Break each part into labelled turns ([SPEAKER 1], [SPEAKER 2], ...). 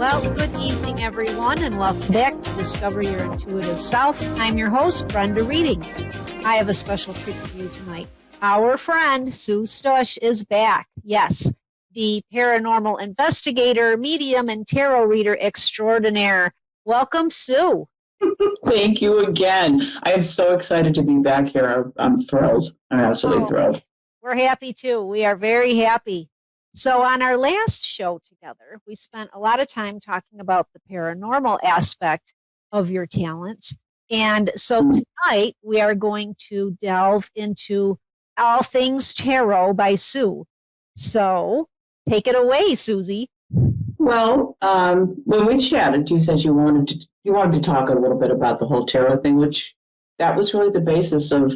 [SPEAKER 1] Well, good evening, everyone, and welcome back to Discover Your Intuitive Self. I'm your host, Brenda Reading. I have a special treat for you tonight. Our friend, Sue Stush, is back. Yes, the paranormal investigator, medium, and tarot reader extraordinaire. Welcome, Sue.
[SPEAKER 2] Thank you again. I am so excited to be back here. I'm thrilled. I'm absolutely thrilled.
[SPEAKER 1] We're happy, too. We are very happy. So on our last show together, we spent a lot of time talking about the paranormal aspect of your talents. And so tonight we are going to delve into all things tarot by Sue. So take it away, Susie.
[SPEAKER 2] Well, when we chatted, you said you wanted to talk a little bit about the whole tarot thing, which that was really the basis of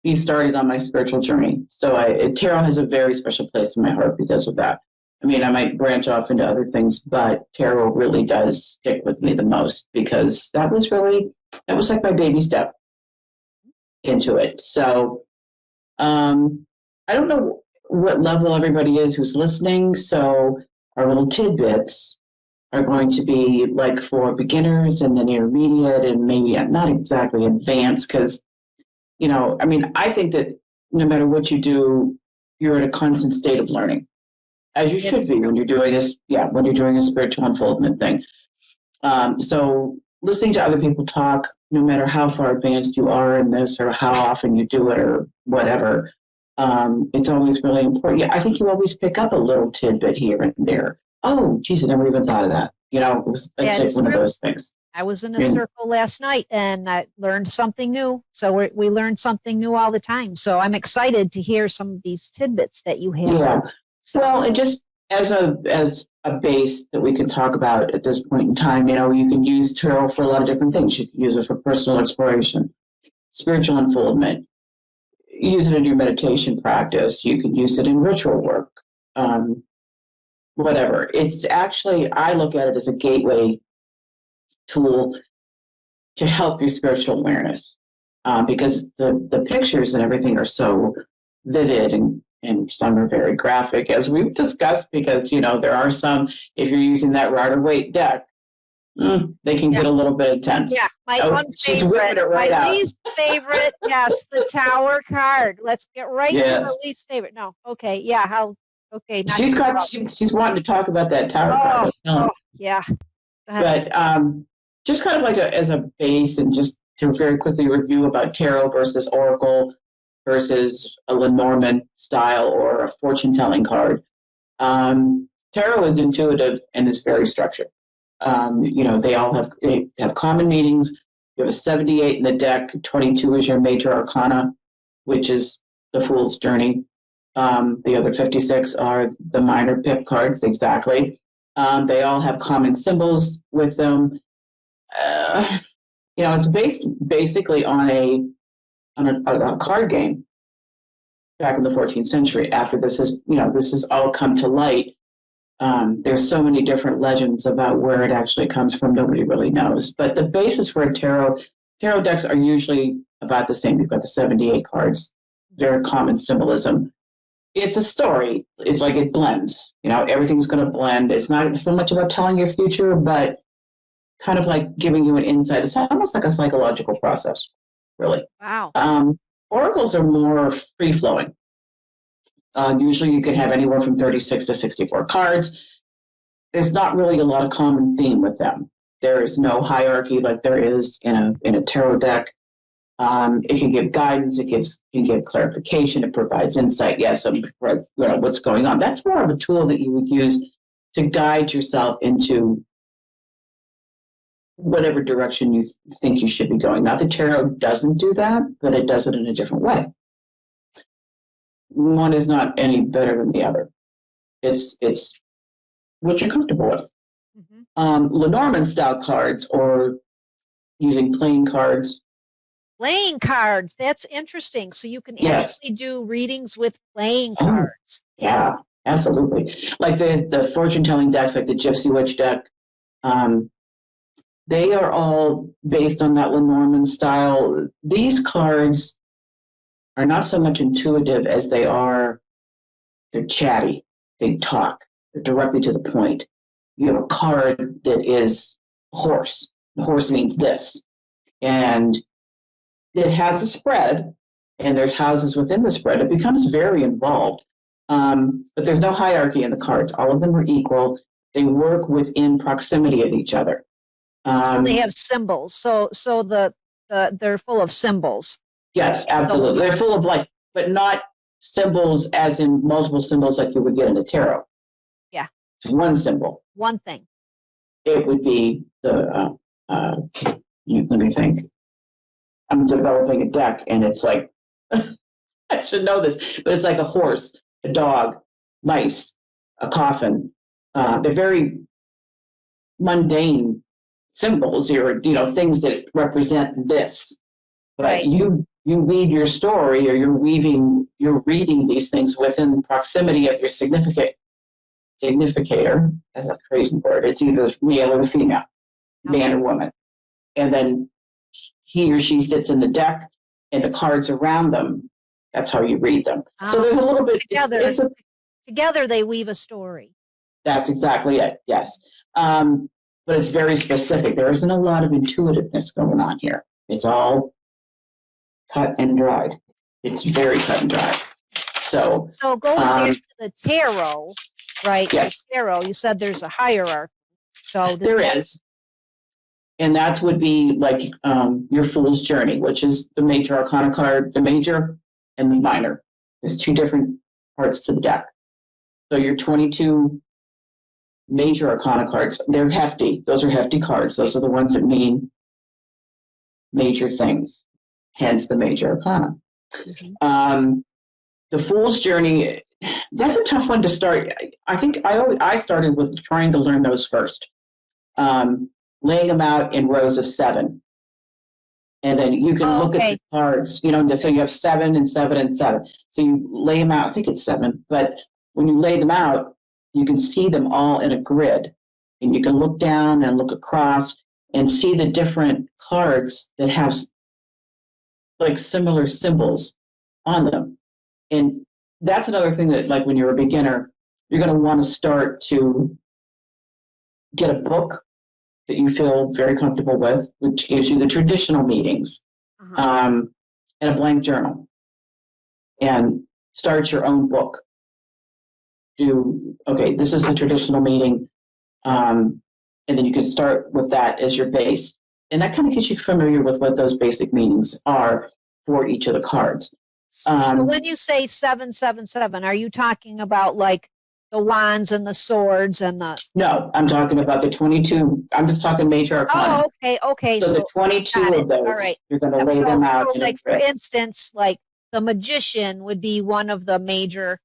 [SPEAKER 2] me starting on my spiritual journey. So tarot has a very special place in my heart because of that. I mean, I might branch off into other things, but tarot really does stick with me the most because that was like my baby step into it. So I don't know what level everybody is who's listening. So our little tidbits are going to be like for beginners and then intermediate and maybe not exactly advanced because I think that no matter what you do, you're in a constant state of learning, as you should be when you're doing a spiritual unfoldment thing. So listening to other people talk, no matter how far advanced you are in this or how often you do it or whatever, it's always really important. Yeah, I think you always pick up a little tidbit here and there. Oh, geez, I never even thought of that. It's like one of those things.
[SPEAKER 1] I was in a circle last night and I learned something new. So we learn something new all the time. So I'm excited to hear some of these tidbits that you have.
[SPEAKER 2] Yeah. Well, and just as a base that we can talk about at this point in time, you can use tarot for a lot of different things. You can use it for personal exploration, spiritual unfoldment, use it in your meditation practice. You can use it in ritual work, whatever. It's actually, I look at it as a gateway tool to help your spiritual awareness because the pictures and everything are so vivid and some are very graphic, as we've discussed, because there are some, if you're using that Rider-Waite deck, they can get a little bit intense.
[SPEAKER 1] Yeah, my least favorite, yes, the Tower card. Let's get right to the least favorite. No, okay, yeah, okay.
[SPEAKER 2] She's wanting to talk about that Tower card.
[SPEAKER 1] Yeah.
[SPEAKER 2] But just kind of like as a base and just to very quickly review about tarot versus oracle versus a Lenormand style or a fortune-telling card. Tarot is intuitive and is very structured. They all have common meanings. You have a 78 in the deck. 22 is your major arcana, which is the Fool's Journey. The other 56 are the minor pip cards, exactly. They all have common symbols with them. It's based basically on a card game back in the 14th century. After this has all come to light. There's so many different legends about where it actually comes from. Nobody really knows. But the basis for a tarot decks are usually about the same. You've got the 78 cards. Very common symbolism. It's a story. It's like it blends. Everything's going to blend. It's not so much about telling your future, but kind of like giving you an insight. It's almost like a psychological process, really.
[SPEAKER 1] Wow.
[SPEAKER 2] Oracles are more free-flowing. Usually you can have anywhere from 36 to 64 cards. There's not really a lot of common theme with them. There is no hierarchy like there is in a tarot deck. It can give guidance. It can give clarification. It provides insight. Yes, what's going on. That's more of a tool that you would use to guide yourself into whatever direction you think you should be going. Not that tarot doesn't do that, but it does it in a different way. One is not any better than the other. It's what you're comfortable with. Mm-hmm. Lenormand style cards or using playing cards.
[SPEAKER 1] Playing cards. That's interesting. So you can actually do readings with playing cards.
[SPEAKER 2] Yeah, absolutely. Like the fortune telling decks, like the Gypsy Witch deck. They are all based on that Lenormand style. These cards are not so much intuitive as they're chatty. They talk. They're directly to the point. you have a card that is a horse. The horse means this. And it has a spread, and there's houses within the spread. It becomes very involved. But there's no hierarchy in the cards. All of them are equal. They work within proximity of each other.
[SPEAKER 1] So they have symbols. So they're full of symbols.
[SPEAKER 2] Yes, absolutely. They're full of but not symbols as in multiple symbols like you would get in a tarot.
[SPEAKER 1] Yeah.
[SPEAKER 2] It's one symbol.
[SPEAKER 1] One thing.
[SPEAKER 2] It would be let me think. I'm developing a deck, and it's like, I should know this, but it's like a horse, a dog, mice, a coffin. They're very mundane symbols or, things that represent this. But
[SPEAKER 1] right.
[SPEAKER 2] You weave your story, or you're reading these things within proximity of your significator. That's a crazy word. It's either male or the female, man or woman. And then he or she sits in the deck, and the cards around them, that's how you read them. So there's a little bit.
[SPEAKER 1] Together they weave a story.
[SPEAKER 2] That's exactly it, yes. But it's very specific. There isn't a lot of intuitiveness going on here. It's all cut and dried. It's very cut and dried. So
[SPEAKER 1] going back to the tarot, right?
[SPEAKER 2] Yes.
[SPEAKER 1] The tarot, you said there's a hierarchy. So
[SPEAKER 2] there is. And that would be like your Fool's Journey, which is the major arcana card, the major and the minor. There's two different parts to the deck. So your 22 major arcana cards, they're hefty. Those are hefty cards. Those are the ones that mean major things, hence the major arcana. Mm-hmm. The Fool's Journey, that's a tough one to start. I think I started with trying to learn those first. Laying them out in rows of 7. And then you can look at the cards, so you have 7 and 7 and 7. So you lay them out, I think it's 7, but when you lay them out, you can see them all in a grid. And you can look down and look across and see the different cards that have like similar symbols on them. And that's another thing that, like, when you're a beginner, you're going to want to start to get a book that you feel very comfortable with, which gives you the traditional meanings, and a blank journal, and start your own book. This is the traditional meaning, and then you can start with that as your base. And that kind of gets you familiar with what those basic meanings are for each of the cards.
[SPEAKER 1] So when you say 777, are you talking about like the wands and the swords and the...
[SPEAKER 2] No, I'm talking about the 22. I'm just talking major arcana.
[SPEAKER 1] Oh, okay.
[SPEAKER 2] So the 22 of those, all right. You're going to lay them out.
[SPEAKER 1] So like, for instance, like the magician would be one of the major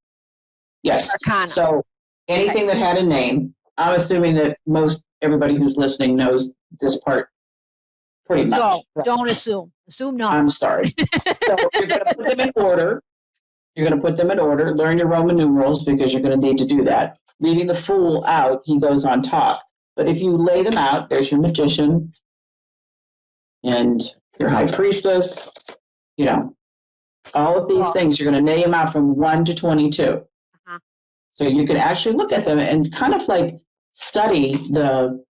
[SPEAKER 1] arcana.
[SPEAKER 2] So anything that had a name, I'm assuming that everybody who's listening knows this part pretty much.
[SPEAKER 1] Don't assume. Assume no.
[SPEAKER 2] I'm sorry. So you're going to put them in order. Learn your Roman numerals, because you're going to need to do that. Leaving the Fool out, he goes on top. But if you lay them out, there's your magician and your high priestess, all of these things, you're going to name them out from 1 to 22. So you can actually look at them and kind of like study the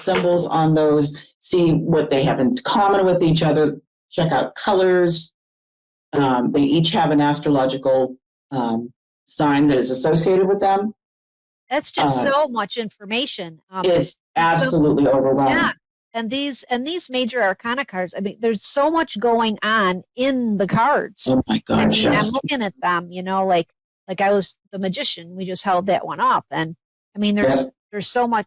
[SPEAKER 2] symbols on those, see what they have in common with each other, check out colors. They each have an astrological sign that is associated with them.
[SPEAKER 1] That's just so much information.
[SPEAKER 2] It's absolutely overwhelming.
[SPEAKER 1] Yeah, and these major arcana cards. I mean, there's so much going on in the cards.
[SPEAKER 2] Oh my gosh!
[SPEAKER 1] I'm looking at them. Like I was the magician. We just held that one up, and I mean, there's so much.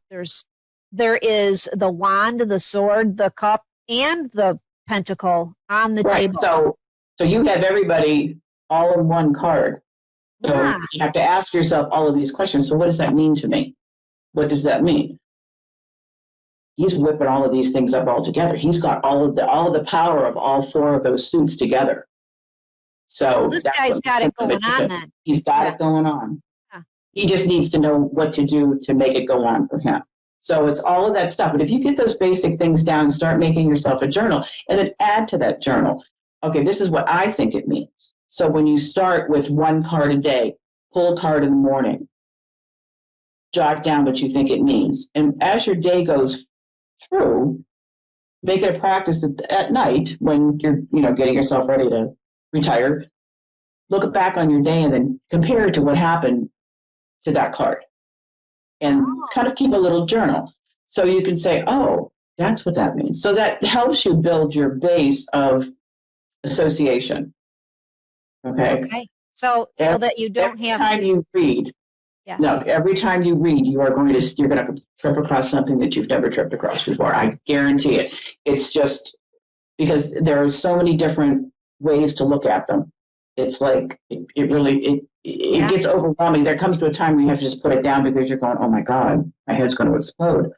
[SPEAKER 1] There is the wand, the sword, the cup, and the pentacle on the table.
[SPEAKER 2] So you have everybody all in one card. So you have to ask yourself all of these questions. So what does that mean to me? What does that mean? He's whipping all of these things up all together. He's got all of the power of all 4 of those suits together. So
[SPEAKER 1] this guy's got it going on then.
[SPEAKER 2] He's got it going on. Yeah. He just needs to know what to do to make it go on for him. So it's all of that stuff. But if you get those basic things down and start making yourself a journal, and then add to that journal, okay, this is what I think it means. So when you start with 1 card a day, pull a card in the morning, jot down what you think it means. And as your day goes through, make it a practice at night when you're, getting yourself ready to retire, look back on your day and then compare it to what happened to that card. And kind of keep a little journal. So you can say, oh, that's what that means. So that helps you build your base of association. Okay.
[SPEAKER 1] So that you don't
[SPEAKER 2] every
[SPEAKER 1] have
[SPEAKER 2] time
[SPEAKER 1] to
[SPEAKER 2] you read.
[SPEAKER 1] Yeah.
[SPEAKER 2] No, every time you read, you're going to trip across something that you've never tripped across before. I guarantee it. It's just because there are so many different ways to look at them. It's like it really gets overwhelming. There comes to a time where you have to just put it down because you're going, oh my God, my head's going to explode.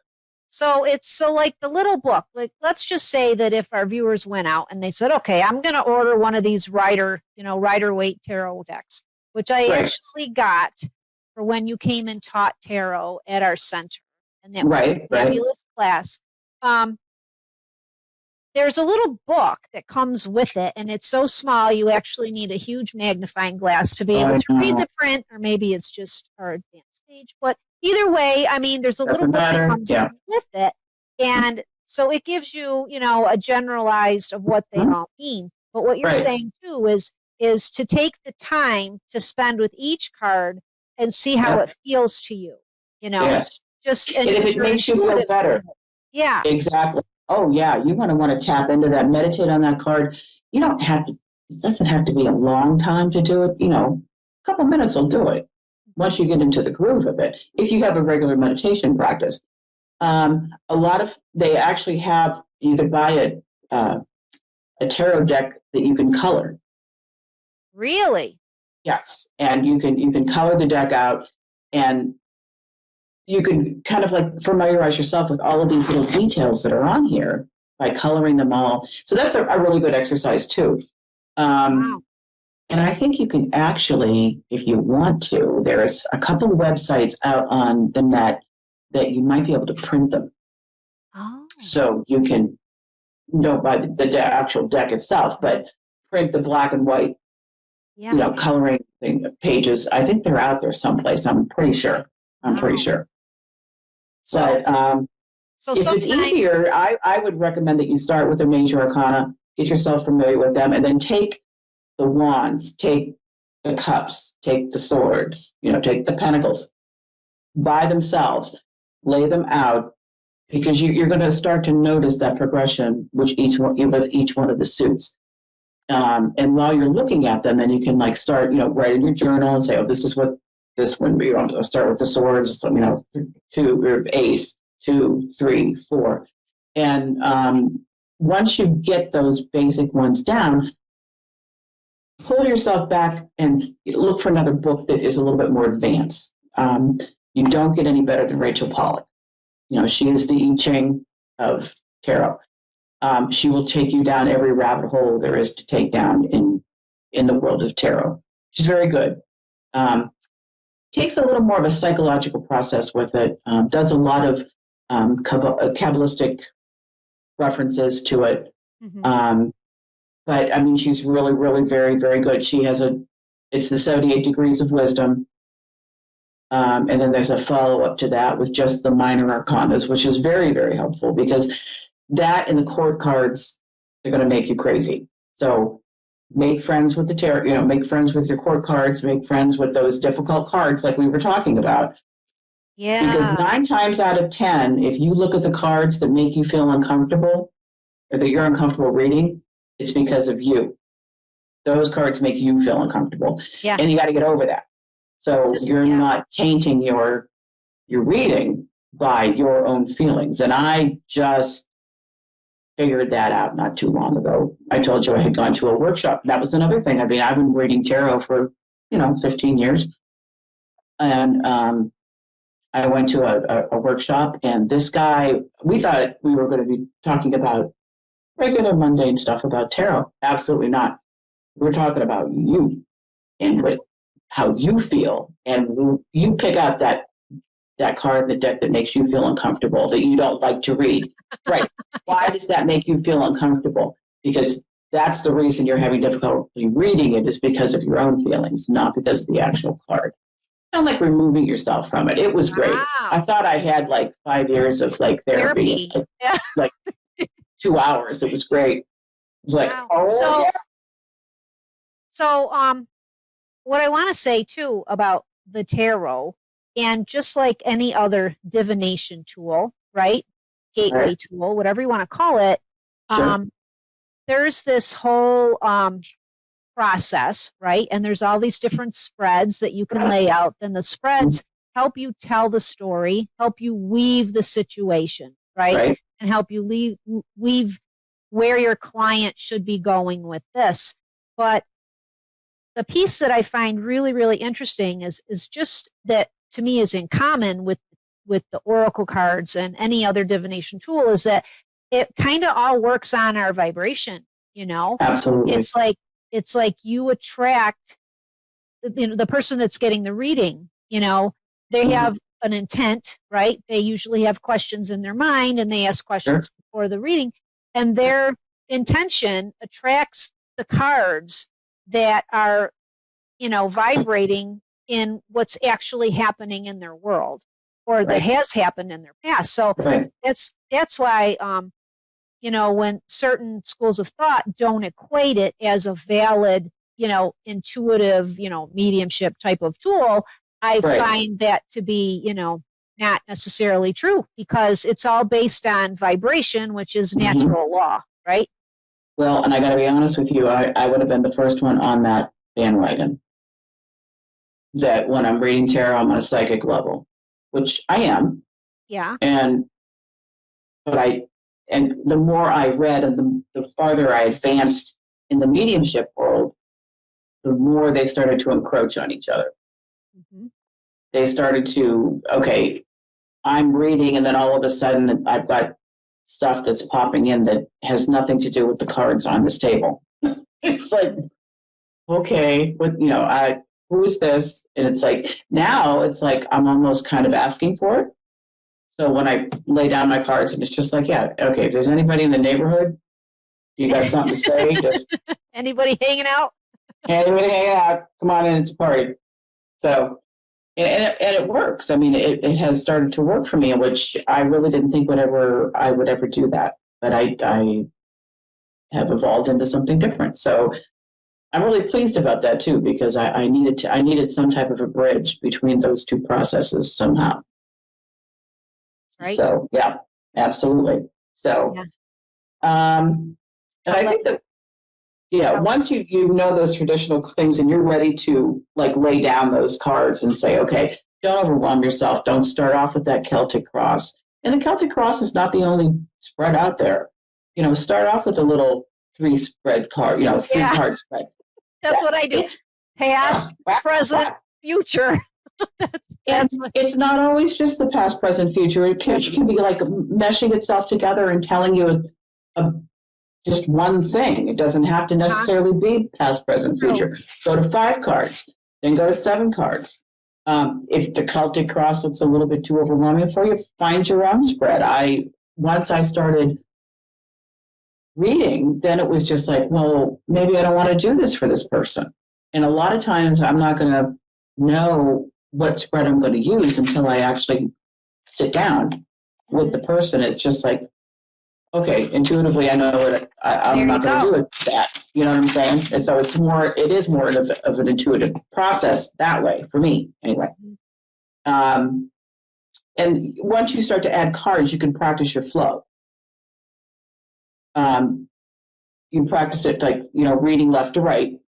[SPEAKER 1] So it's like the little book. Like, let's just say that if our viewers went out and they said, okay, I'm going to order one of these Rider Waite tarot decks, which I actually got for when you came and taught tarot at our center. And that was a fabulous class. There's a little book that comes with it, and it's so small you actually need a huge magnifying glass to be able to read the print, or maybe it's just our advanced stage. But either way, I mean, there's a little book that comes with it, and so it gives you, a generalized of what they all mean. But what you're saying too is to take the time to spend with each card and see how it feels to you. Just
[SPEAKER 2] and if it makes you feel better.
[SPEAKER 1] Yeah.
[SPEAKER 2] Exactly. Oh yeah, you want to tap into that, meditate on that card. You don't have to. It doesn't have to be a long time to do it. A couple minutes will do it. Once you get into the groove of it, if you have a regular meditation practice, they actually have. You could buy a tarot deck that you can color.
[SPEAKER 1] Really?
[SPEAKER 2] Yes, and you can color the deck out, and you can kind of like familiarize yourself with all of these little details that are on here by coloring them all. So that's a really good exercise too. Wow. And I think you can actually, if you want to, there's a couple of websites out on the net that you might be able to print them.
[SPEAKER 1] Oh.
[SPEAKER 2] So you can, buy the actual deck itself, but print the black and white, coloring pages. I think they're out there someplace. I'm pretty sure. But if it's easier, I would recommend that you start with the major arcana, get yourself familiar with them, and then take the wands, take the cups, take the swords, take the pentacles by themselves, lay them out, because you're going to start to notice that progression with each one of the suits. And while you're looking at them, then you can start, write in your journal and say, oh, this is what this one, we want to start with the swords, 2 or ace, 2, 3, 4. And once you get those basic ones down, pull yourself back and look for another book that is a little bit more advanced. You don't get any better than Rachel Pollack. She is the I Ching of tarot. She will take you down every rabbit hole there is to take down in the world of tarot. She's very good. Takes a little more of a psychological process with it, does a lot of Kabbalistic references to it. Mm-hmm. But I mean, she's really, really very, very good. She has it's the 78 degrees of wisdom. And then there's a follow-up to that with just the minor arcanas, which is very, very helpful, because that and the court cards are going to make you crazy. So make friends with the tarot, make friends with your court cards, make friends with those difficult cards like we were talking about.
[SPEAKER 1] Yeah.
[SPEAKER 2] Because 9 times out of 10, if you look at the cards that make you feel uncomfortable or that you're uncomfortable reading, it's because of you. Those cards make you feel uncomfortable.
[SPEAKER 1] Yeah.
[SPEAKER 2] And you got to get over that. So you're not tainting your reading by your own feelings. And I just figured that out not too long ago. I told you I had gone to a workshop. That was another thing. I mean, I've been reading tarot for, 15 years. And I went to a workshop, and this guy, we thought we were going to be talking about regular mundane stuff about tarot. Absolutely not. We're talking about you and how you feel. And you pick out that card in the deck that makes you feel uncomfortable, that you don't like to read. Right. Why does that make you feel uncomfortable? Because that's the reason you're having difficulty reading it, is because of your own feelings, not because of the actual card. kind of like removing yourself from it. It was great.
[SPEAKER 1] Wow.
[SPEAKER 2] I thought I had like 5 years of like therapy,
[SPEAKER 1] Yeah.
[SPEAKER 2] like 2 hours. It was great. It was like,
[SPEAKER 1] Wow.
[SPEAKER 2] oh yeah.
[SPEAKER 1] So, what I want to say too about the tarot, and just like any other divination tool, right? Gateway
[SPEAKER 2] Right.
[SPEAKER 1] tool, whatever you want to call it,
[SPEAKER 2] Sure.
[SPEAKER 1] there's this whole process, right? And there's all these different spreads that you can lay out. Then the spreads help you tell the story, help you weave the situation, right?
[SPEAKER 2] Right.
[SPEAKER 1] And help you weave where your client should be going with this. But the piece that I find really, really interesting is just that, to me, is in common with the oracle cards and any other divination tool, is that it kind of all works on our vibration.
[SPEAKER 2] Absolutely.
[SPEAKER 1] It's like you attract the person that's getting the reading. They have an intent, right? They usually have questions in their mind, and they ask questions before the reading, and their intention attracts the cards that are, vibrating in what's actually happening in their world, or that has happened in their past. So that's why, when certain schools of thought don't equate it as a valid, intuitive, mediumship type of tool, I find that to be, not necessarily true, because it's all based on vibration, which is natural law, right?
[SPEAKER 2] Well, and I got to be honest with you, I would have been the first one on that bandwagon. That when I'm reading tarot, I'm on a psychic level, which I am.
[SPEAKER 1] Yeah.
[SPEAKER 2] And the more I read and the farther I advanced in the mediumship world, the more they started to encroach on each other. Mm-hmm. They started to, okay, I'm reading, and then all of a sudden I've got stuff that's popping in that has nothing to do with the cards on this table. It's like, okay, who is this? And it's like, now it's like I'm almost kind of asking for it. So when I lay down my cards, and it's just like, yeah, okay, if there's anybody in the neighborhood, you got something to say, just
[SPEAKER 1] anybody hanging out?
[SPEAKER 2] Anybody hanging out, come on in, it's a party. So, and it works. I mean, it has started to work for me, which I really didn't think I would ever do that. But I have evolved into something different. So I'm really pleased about that too, because I needed some type of a bridge between those two processes somehow. Right. So yeah, absolutely. So, and I think that, once you know those traditional things and you're ready to like lay down those cards and say, okay, don't overwhelm yourself. Don't start off with that Celtic cross. And the Celtic cross is not the only spread out there. Start off with a little 3 card, 3-card spread.
[SPEAKER 1] That's what I do. Past, present, future.
[SPEAKER 2] It's not always just the past, present, future. It can be like meshing itself together and telling you just one thing. It doesn't have to necessarily be past, present, future. Go to 5 cards, then go to 7 cards. If the Celtic cross looks a little bit too overwhelming for you, find your own spread. Once I started reading, then it was just like, well, maybe I don't want to do this for this person. And a lot of times I'm not going to know what spread I'm going to use until I actually sit down with the person. It's just like, okay, intuitively I know that I'm not going to do it that. You know what I'm saying? And so it is more of an intuitive process that way for me anyway. And once you start to add cards, you can practice your flow. You practice it like, reading left to right.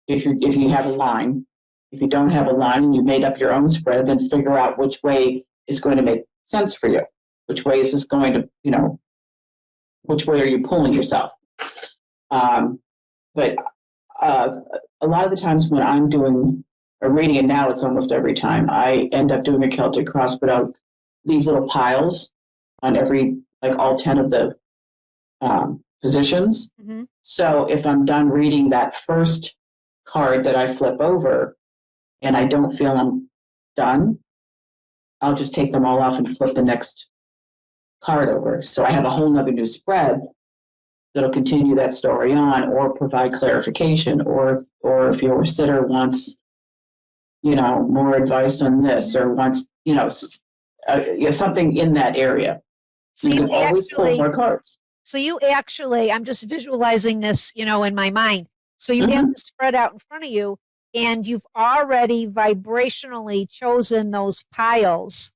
[SPEAKER 2] If you have a line. If you don't have a line and you made up your own spread, then figure out which way is going to make sense for you. Which way is this going to, which way are you pulling yourself? But a lot of the times when I'm doing a reading, and now it's almost every time, I end up doing a Celtic cross, but I'll leave little piles on all 10 of the positions. Mm-hmm. So if I'm done reading that first card that I flip over and I don't feel I'm done, I'll just take them all off and flip the next card over. So I have a whole nother new spread that'll continue that story on or provide clarification, or if your sitter wants more advice on this or wants, something in that area.
[SPEAKER 1] So
[SPEAKER 2] you
[SPEAKER 1] you
[SPEAKER 2] can always pull
[SPEAKER 1] actually,
[SPEAKER 2] more cards.
[SPEAKER 1] I'm just visualizing this, in my mind. So you have
[SPEAKER 2] Mhm.
[SPEAKER 1] the spread out in front of you, and you've already vibrationally chosen those piles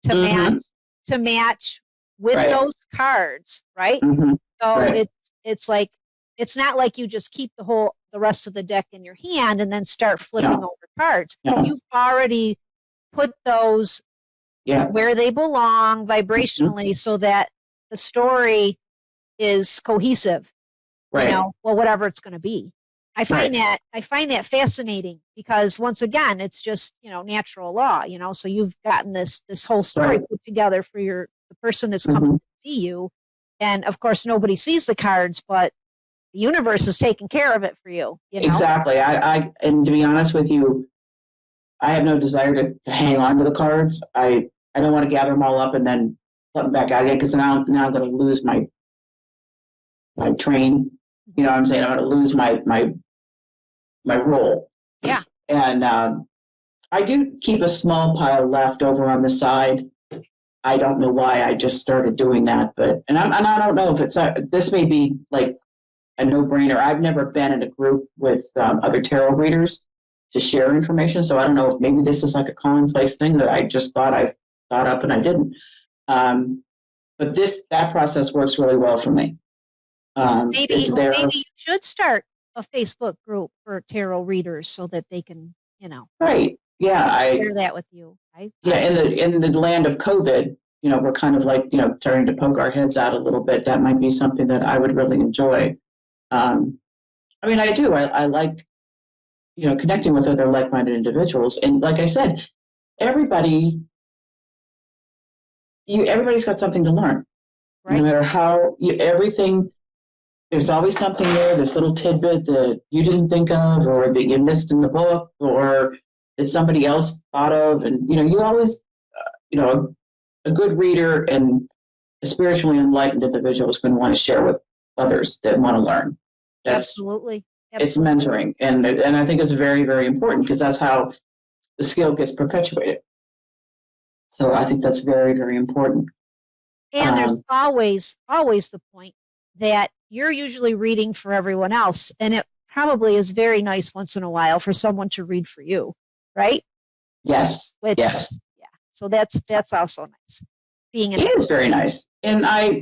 [SPEAKER 1] to match
[SPEAKER 2] Mhm.
[SPEAKER 1] with
[SPEAKER 2] Right.
[SPEAKER 1] those cards, right?
[SPEAKER 2] Mhm.
[SPEAKER 1] So
[SPEAKER 2] Right.
[SPEAKER 1] it's like it's not like you just keep the rest of the deck in your hand and then start flipping
[SPEAKER 2] No.
[SPEAKER 1] over cards.
[SPEAKER 2] No.
[SPEAKER 1] You've already put those
[SPEAKER 2] Yeah.
[SPEAKER 1] where they belong
[SPEAKER 2] Mhm.
[SPEAKER 1] vibrationally so that the story is cohesive,
[SPEAKER 2] Right.
[SPEAKER 1] whatever it's going to be.
[SPEAKER 2] Right.
[SPEAKER 1] I find that fascinating because once again, it's just, natural law, so you've gotten this whole story
[SPEAKER 2] Right.
[SPEAKER 1] put together for the person that's coming
[SPEAKER 2] Mhm.
[SPEAKER 1] to see you. And of course, nobody sees the cards, but the universe is taking care of it for you,
[SPEAKER 2] Exactly. And to be honest with you, I have no desire to hang on to the cards. I don't want to gather them all up and then put them back out again because now I'm going to lose my train. You know what I'm saying? I'm going to lose my role.
[SPEAKER 1] Yeah.
[SPEAKER 2] And I do keep a small pile left over on the side. I don't know why I just started doing that, but I don't know if this may be like a no-brainer. I've never been in a group with other tarot readers to share information, so I don't know if maybe this is like a commonplace thing that I just thought I thought up and I didn't. But that process works really well for me. It's there.
[SPEAKER 1] Maybe you should start a Facebook group for tarot readers so that they can,
[SPEAKER 2] Right. Yeah.
[SPEAKER 1] share that with you.
[SPEAKER 2] In the land of COVID, we're kind of like, starting to poke our heads out a little bit. That might be something that I would really enjoy. I do. I like, connecting with other like-minded individuals. And like I said, everybody's got something to learn.
[SPEAKER 1] Right.
[SPEAKER 2] No matter how everything, there's always something there, this little tidbit that you didn't think of or that you missed in the book or that somebody else thought of. And, you always, a good reader and a spiritually enlightened individual is going to want to share with others that want to learn.
[SPEAKER 1] Absolutely.
[SPEAKER 2] It's mentoring. And I think it's very, very important because that's how the skill gets perpetuated. So I think that's very, very important.
[SPEAKER 1] And there's always the point that you're usually reading for everyone else. And it probably is very nice once in a while for someone to read for you, right?
[SPEAKER 2] Yes. Yes.
[SPEAKER 1] Yeah. So that's also nice.
[SPEAKER 2] It is very nice. And I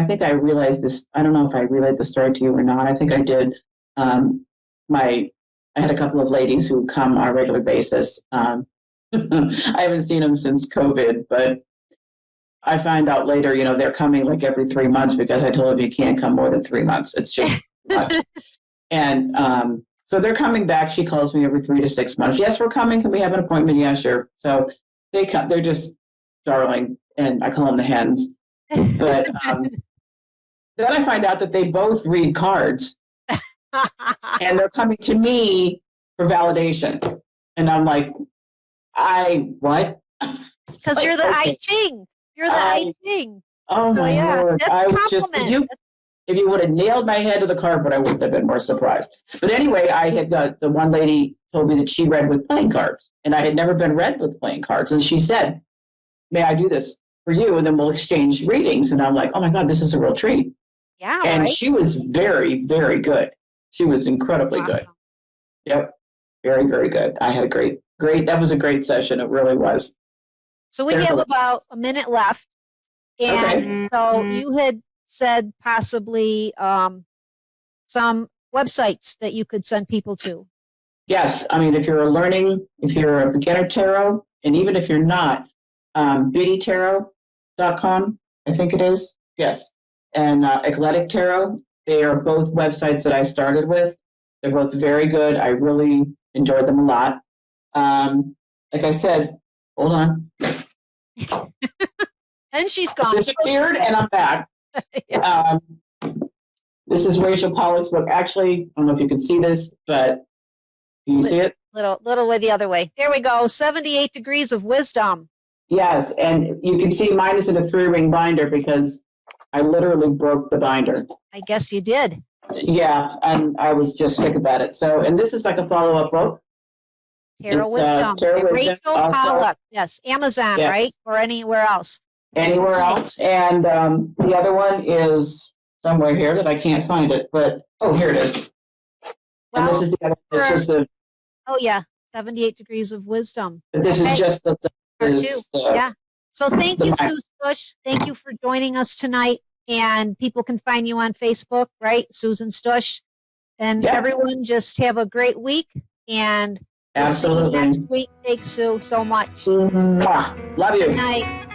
[SPEAKER 2] think I realized this. I don't know if I relayed the story to you or not. I think I did. I had a couple of ladies who come on a regular basis. I haven't seen them since COVID, but I find out later, they're coming like every 3 months because I told them you can't come more than 3 months. It's just much. And so they're coming back. She calls me every 3 to 6 months. Yes, we're coming. Can we have an appointment? Yeah, sure. So they come. They're just darling, and I call them the hens. But then I find out that they both read cards, and they're coming to me for validation. And I'm like, what?
[SPEAKER 1] Because you're the I Ching. You're the I Ching.
[SPEAKER 2] Oh, so, my Lord. I was just, if you would have nailed my head to the cardboard, I wouldn't have been more surprised. But anyway, I had got the one lady told me that she read with playing cards, and I had never been read with playing cards. And she said, may I do this for you? And then we'll exchange readings. And I'm like, oh my God, this is a real treat.
[SPEAKER 1] Yeah.
[SPEAKER 2] And
[SPEAKER 1] right?
[SPEAKER 2] She was very, very good. She was incredibly good. Yep. Very, very good. I had a great, that was a great session. It really was.
[SPEAKER 1] So we have about a minute left. And so you had said possibly some websites that you could send people to.
[SPEAKER 2] Yes. I mean, if you're a beginner tarot, and even if you're not, biddytarot.com, I think it is. Yes. And Eclectic Tarot, they are both websites that I started with. They're both very good. I really enjoyed them a lot. Like I said, hold on.
[SPEAKER 1] And she's gone.
[SPEAKER 2] Disappeared, and I'm back. Yeah. This is Rachel Pollack's book. Actually, I don't know if you can see this, but can you see it?
[SPEAKER 1] Little way the other way. There we go. 78 Degrees of Wisdom.
[SPEAKER 2] Yes, and you can see mine is in a 3-ring binder because I literally broke the binder.
[SPEAKER 1] I guess you did.
[SPEAKER 2] Yeah, and I was just sick about it. So, and this is like a follow-up book.
[SPEAKER 1] Tarot
[SPEAKER 2] It's
[SPEAKER 1] Wisdom.
[SPEAKER 2] Tarot
[SPEAKER 1] by
[SPEAKER 2] Wisdom.
[SPEAKER 1] Rachel
[SPEAKER 2] Also,
[SPEAKER 1] Pollack. Yes, Amazon,
[SPEAKER 2] yes.
[SPEAKER 1] right? Or anywhere else.
[SPEAKER 2] Anywhere else. And the other one is somewhere here that I can't find it, but here it is. And this is the other. It's just the.
[SPEAKER 1] Oh yeah, 78 Degrees of Wisdom.
[SPEAKER 2] This is just the.
[SPEAKER 1] Yeah. So thank you, Sue Stush. Thank you for joining us tonight. And people can find you on Facebook, right? Susan Stush. And everyone just have a great week. And we'll see you next week. Thanks, Sue, so much.
[SPEAKER 2] Love you.
[SPEAKER 1] Good night.